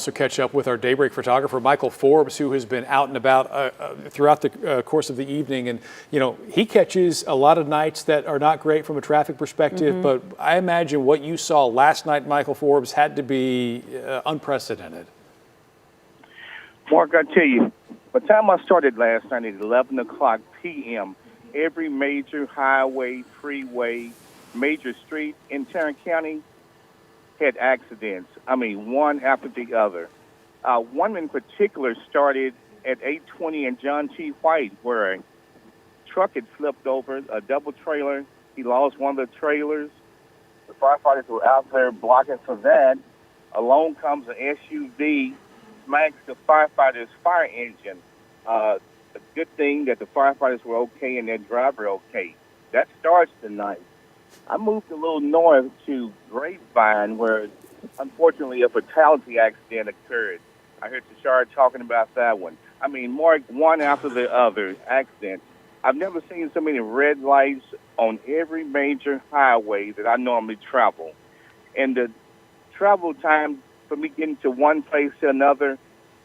Also catch up with our Daybreak photographer, Michael Forbes, who has been out and about throughout the course of the evening. And, you know, he catches a lot of nights that are not great from a traffic perspective. But I imagine what you saw last night, Michael Forbes, had to be unprecedented. Mark, I tell you, by the time I started last night at 11 o'clock p.m., every major highway, freeway, major street in Tarrant County had accidents. I mean, one after the other. One in particular started at 820 and John T. White, where a truck had flipped over, a double trailer. He lost one of the trailers. The firefighters were out there blocking for that. Along comes an SUV, smacks the firefighter's fire engine. A good thing that the firefighters were okay and their driver okay. That starts the night. I moved a little north to Grapevine, where unfortunately a fatality accident occurred. I heard Tashara talking about that one. I mean, Mark, one after the other accident. I've never seen so many red lights on every major highway that I normally travel. And the travel time for me getting to one place to another,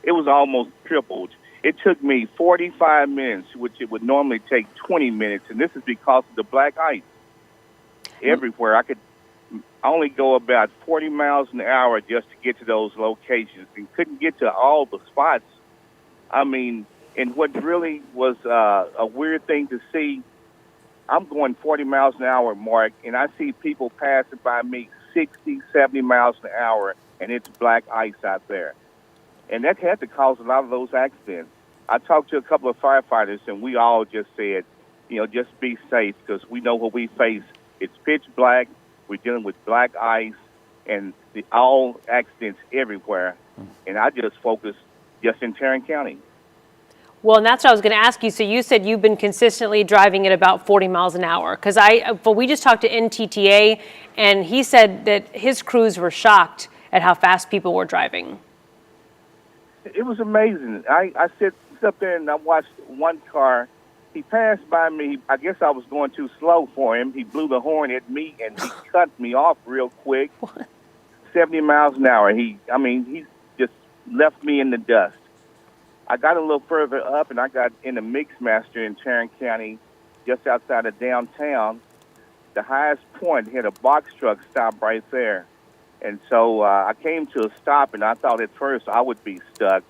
it was almost tripled. It took me 45 minutes, which it would normally take 20 minutes, and this is because of the black ice. Everywhere. I could only go about 40 miles an hour just to get to those locations and couldn't get to all the spots. I mean, and what really was a weird thing to see, I'm going 40 miles an hour, Mark, and I see people passing by me 60, 70 miles an hour, and it's black ice out there. And that had to cause a lot of those accidents. I talked to a couple of firefighters, and we all just said, you know, just be safe because we know what we face. It's pitch black. We're dealing with black ice and all accidents everywhere. And I just focus just in Tarrant County. Well, and that's what I was going to ask you. So you said you've been consistently driving at about 40 miles an hour. Because we just talked to NTTA, and he said that his crews were shocked at how fast people were driving. It was amazing. I sit up there and I watched one car. He passed by me. I guess I was going too slow for him. He blew the horn at me, and he cut me off real quick. What? 70 miles an hour. He just left me in the dust. I got a little further up, and I got in a Mixmaster in Tarrant County, just outside of downtown. The highest point had a box truck stop right there. And so I came to a stop, and I thought at first I would be stuck.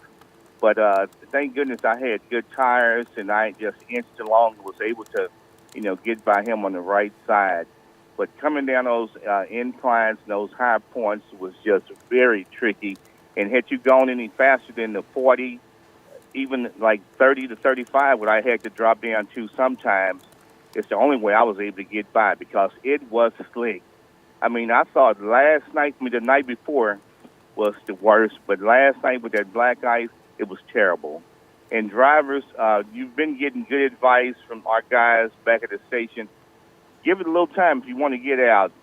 But thank goodness I had good tires, and I just inched along and was able to, you know, get by him on the right side. But coming down those inclines and those high points was just very tricky. And had you gone any faster than the 40, even like 30 to 35, what I had to drop down to sometimes, it's the only way I was able to get by because it was slick. I mean, I thought the night before was the worst, but last night with that black ice, it was terrible. And drivers, you've been getting good advice from our guys back at the station. Give it a little time if you want to get out.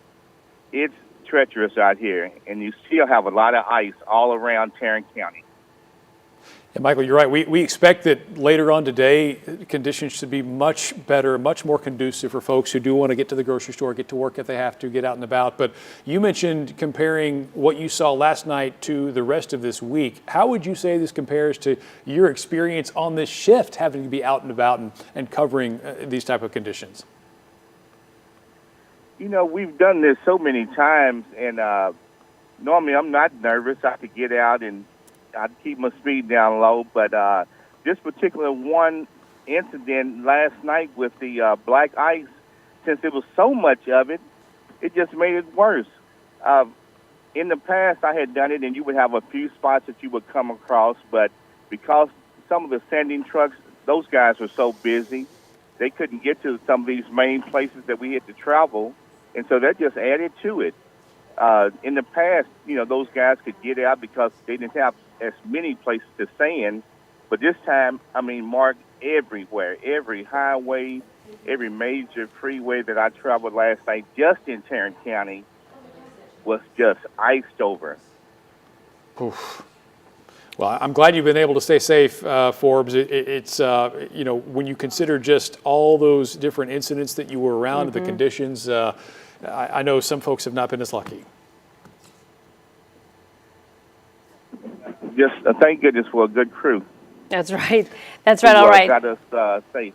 It's treacherous out here, and you still have a lot of ice all around Tarrant County. Yeah, Michael, you're right. We expect that later on today, conditions should be much better, much more conducive for folks who do want to get to the grocery store, get to work if they have to, get out and about. But you mentioned comparing what you saw last night to the rest of this week. How would you say this compares to your experience on this shift, having to be out and about and covering these type of conditions? You know, we've done this so many times, and normally I'm not nervous. I could get out and I'd keep my speed down low, but this particular one incident last night with the black ice, since there was so much of it, it just made it worse. In the past, I had done it, and you would have a few spots that you would come across, but because some of the sanding trucks, those guys were so busy, they couldn't get to some of these main places that we had to travel, and so that just added to it. In the past, you know, those guys could get out because they didn't have as many places to sand. But this time, I mean, Mark, everywhere, every highway, every major freeway that I traveled last night, just in Tarrant County, was just iced over. Oof. Well, I'm glad you've been able to stay safe, Forbes. It's you know, when you consider just all those different incidents that you were around, the conditions, I know some folks have not been as lucky. Just thank goodness for a good crew. That's right. That's right. All Who, right. got us safe.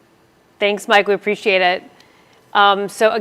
Thanks, Mike. We appreciate it. So.